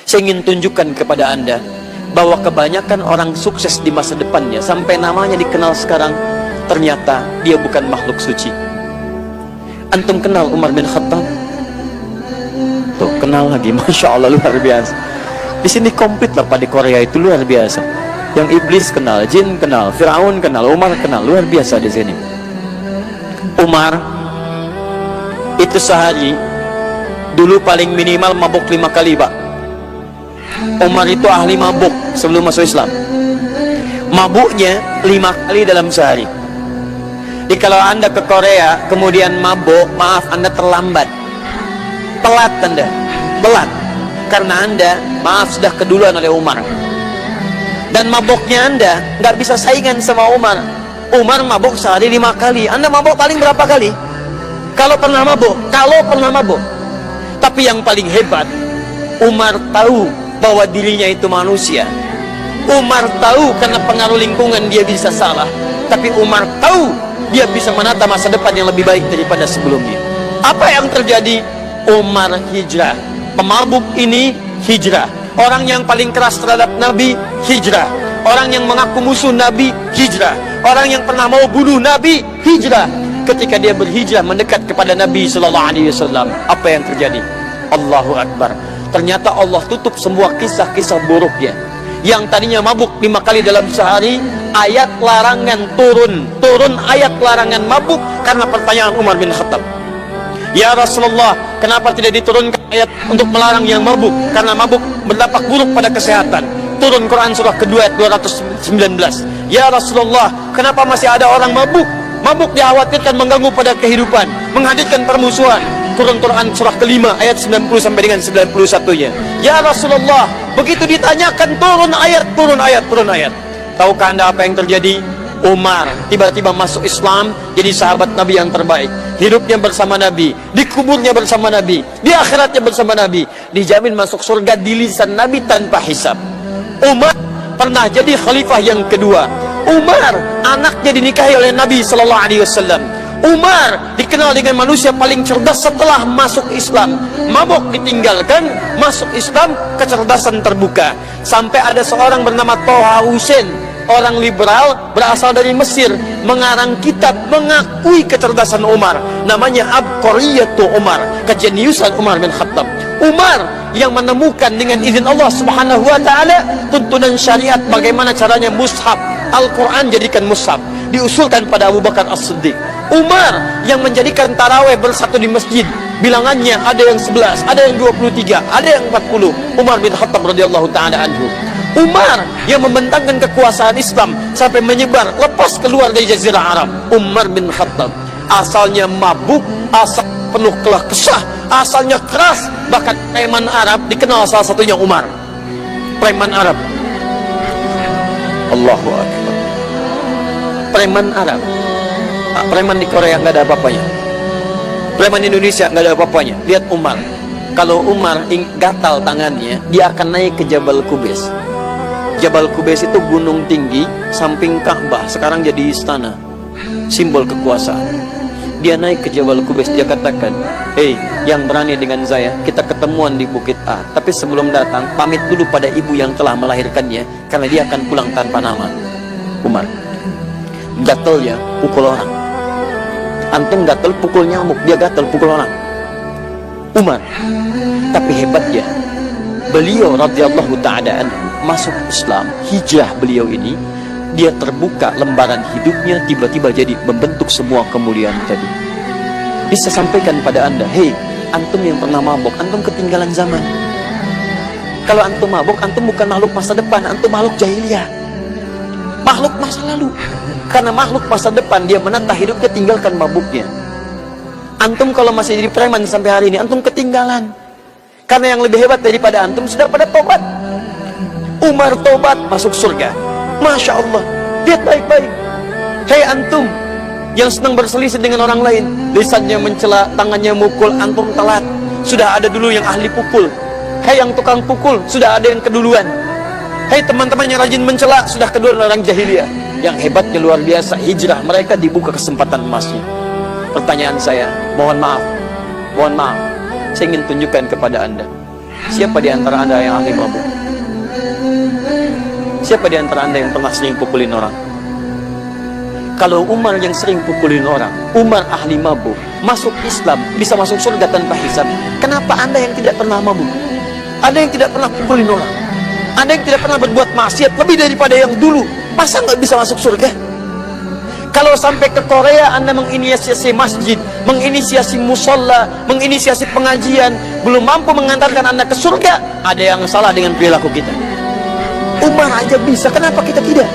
Saya ingin tunjukkan kepada Anda bahwa kebanyakan orang sukses di masa depannya sampai namanya dikenal sekarang, ternyata dia bukan makhluk suci. Antum kenal Umar bin Khattab? Tuh, kenal lagi. Masya Allah, luar biasa. Di sini komplit lah Pak, di Korea itu luar biasa. Yang iblis kenal, jin kenal, Firaun kenal, Umar kenal, luar biasa di sini. Umar itu sehari dulu paling minimal mabuk 5 kali, Pak. Umar itu ahli mabuk sebelum masuk Islam. Mabuknya 5 kali dalam sehari. Jadi kalau Anda ke Korea kemudian mabuk, maaf, Anda terlambat, telat Anda, telat, karena Anda, maaf, sudah keduluan oleh Umar. Dan mabuknya Anda nggak bisa saingan sama Umar. Umar mabuk sehari 5 kali, Anda mabuk paling berapa kali? Kalau pernah mabuk. Tapi yang paling hebat, Umar tahu bahwa dirinya itu manusia. Umar tahu karena pengaruh lingkungan dia bisa salah, tapi Umar tahu dia bisa menata masa depan yang lebih baik daripada sebelumnya. Apa yang terjadi? Umar hijrah. Pemabuk ini hijrah. Orang yang paling keras terhadap Nabi hijrah. Orang yang mengaku musuh Nabi hijrah. Orang yang pernah mau bunuh Nabi hijrah. Ketika dia berhijrah mendekat kepada Nabi SAW, apa yang terjadi? Allahu Akbar. Ternyata Allah tutup semua kisah-kisah buruknya. Yang tadinya mabuk 5 kali dalam sehari, ayat larangan turun ayat larangan mabuk karena pertanyaan Umar bin Khattab. Ya Rasulullah, kenapa tidak diturunkan ayat untuk melarang yang mabuk? Karena mabuk berdampak buruk pada kesehatan. Turun Quran surah kedua ayat 219. Ya Rasulullah, kenapa masih ada orang mabuk? Mabuk dikhawatirkan mengganggu pada kehidupan, menghadirkan permusuhan. Turun Quran surah kelima ayat 90 sampai dengan 91-nya. Ya Rasulullah, begitu ditanyakan turun ayat. Tahukah Anda apa yang terjadi? Umar tiba-tiba masuk Islam, jadi sahabat Nabi yang terbaik. Hidupnya bersama Nabi, dikuburnya bersama Nabi, di akhiratnya bersama Nabi, dijamin masuk surga di lisan Nabi tanpa hisab. Umar pernah jadi khalifah yang kedua. Umar anaknya dinikahi oleh Nabi SAW. Umar dikenal dengan manusia paling cerdas setelah masuk Islam. Mabuk ditinggalkan, masuk Islam, kecerdasan terbuka. Sampai ada seorang bernama Toha Hussein, orang liberal berasal dari Mesir, mengarang kitab mengakui kecerdasan Umar. Namanya Abqariyatu Umar, kejeniusan Umar bin Khattab. Umar yang menemukan dengan izin Allah Subhanahu wa taala tuntunan syariat bagaimana caranya mushaf Al-Quran jadikan mushaf, diusulkan pada Abu Bakar As-Siddiq. Umar yang menjadikan taraweh bersatu di masjid, bilangannya ada yang 11, ada yang 23, ada yang 40. Umar bin Khattab radhiyallahu taala anhu. Umar yang membentangkan kekuasaan Islam sampai menyebar lepas keluar dari Jazirah Arab. Umar bin Khattab asalnya mabuk, asal penuh kelah kesah, asalnya keras, bahkan preman Arab dikenal salah satunya Umar. Preman Arab. Allahu Akbar. Preman Arab. Preman di Korea nggak ada apa-apanya. Preman Indonesia nggak ada apa-apanya. Lihat Umar. Kalau Umar gatal tangannya, dia akan naik ke Jabal Qubais. Jabal Qubais itu gunung tinggi samping Ka'bah, sekarang jadi istana, simbol kekuasaan. Dia naik ke Jabal Qubais, dia katakan, "Hei, yang berani dengan saya, kita ketemuan di Bukit A. Tapi sebelum datang, pamit dulu pada ibu yang telah melahirkannya, karena dia akan pulang tanpa nama." Umar gatalnya pukul orang. Antum gatal pukul nyamuk, dia gatal pukul orang. Umar. Tapi hebatnya, beliau radhiyallahu ta'ala anhu masuk Islam, hijrah beliau ini, dia terbuka lembaran hidupnya, tiba-tiba jadi membentuk semua kemuliaan tadi. Bisa sampaikan pada Anda, hei, antum yang pernah mabuk, antum ketinggalan zaman. Kalau antum mabuk, antum bukan makhluk masa depan, antum makhluk jahiliyah, makhluk masa lalu. Karena makhluk masa depan, dia menata hidupnya, tinggalkan mabuknya. Antum kalau masih jadi preman sampai hari ini, antum ketinggalan. Karena yang lebih hebat daripada antum sudah pada tobat. Umar tobat, masuk surga. Masya Allah. Lihat baik-baik. Hei antum yang senang berselisih dengan orang lain, lisannya mencela, tangannya mukul, antum telat. Sudah ada dulu yang ahli pukul. Hei yang tukang pukul, sudah ada yang keduluan. Hei teman-teman yang rajin mencela, sudah keduluan orang jahiliyah. Yang hebatnya luar biasa, hijrah mereka dibuka kesempatan emasnya. Pertanyaan saya, mohon maaf, saya ingin tunjukkan kepada Anda, Siapa di antara Anda yang ahli mabuk? Siapa di antara Anda yang pernah sering pukulin orang? Kalau Umar yang sering pukulin orang, Umar ahli mabuk, masuk Islam, bisa masuk surga tanpa hisab, kenapa Anda yang tidak pernah mabuk? Anda yang tidak pernah pukulin orang, Anda yang tidak pernah berbuat maksiat lebih daripada yang dulu, masa nggak bisa masuk surga? Kalau sampai ke Korea Anda menginisiasi masjid, menginisiasi musola, menginisiasi pengajian, belum mampu mengantarkan Anda ke surga, ada yang salah dengan perilaku kita. Umar aja bisa, kenapa kita tidak?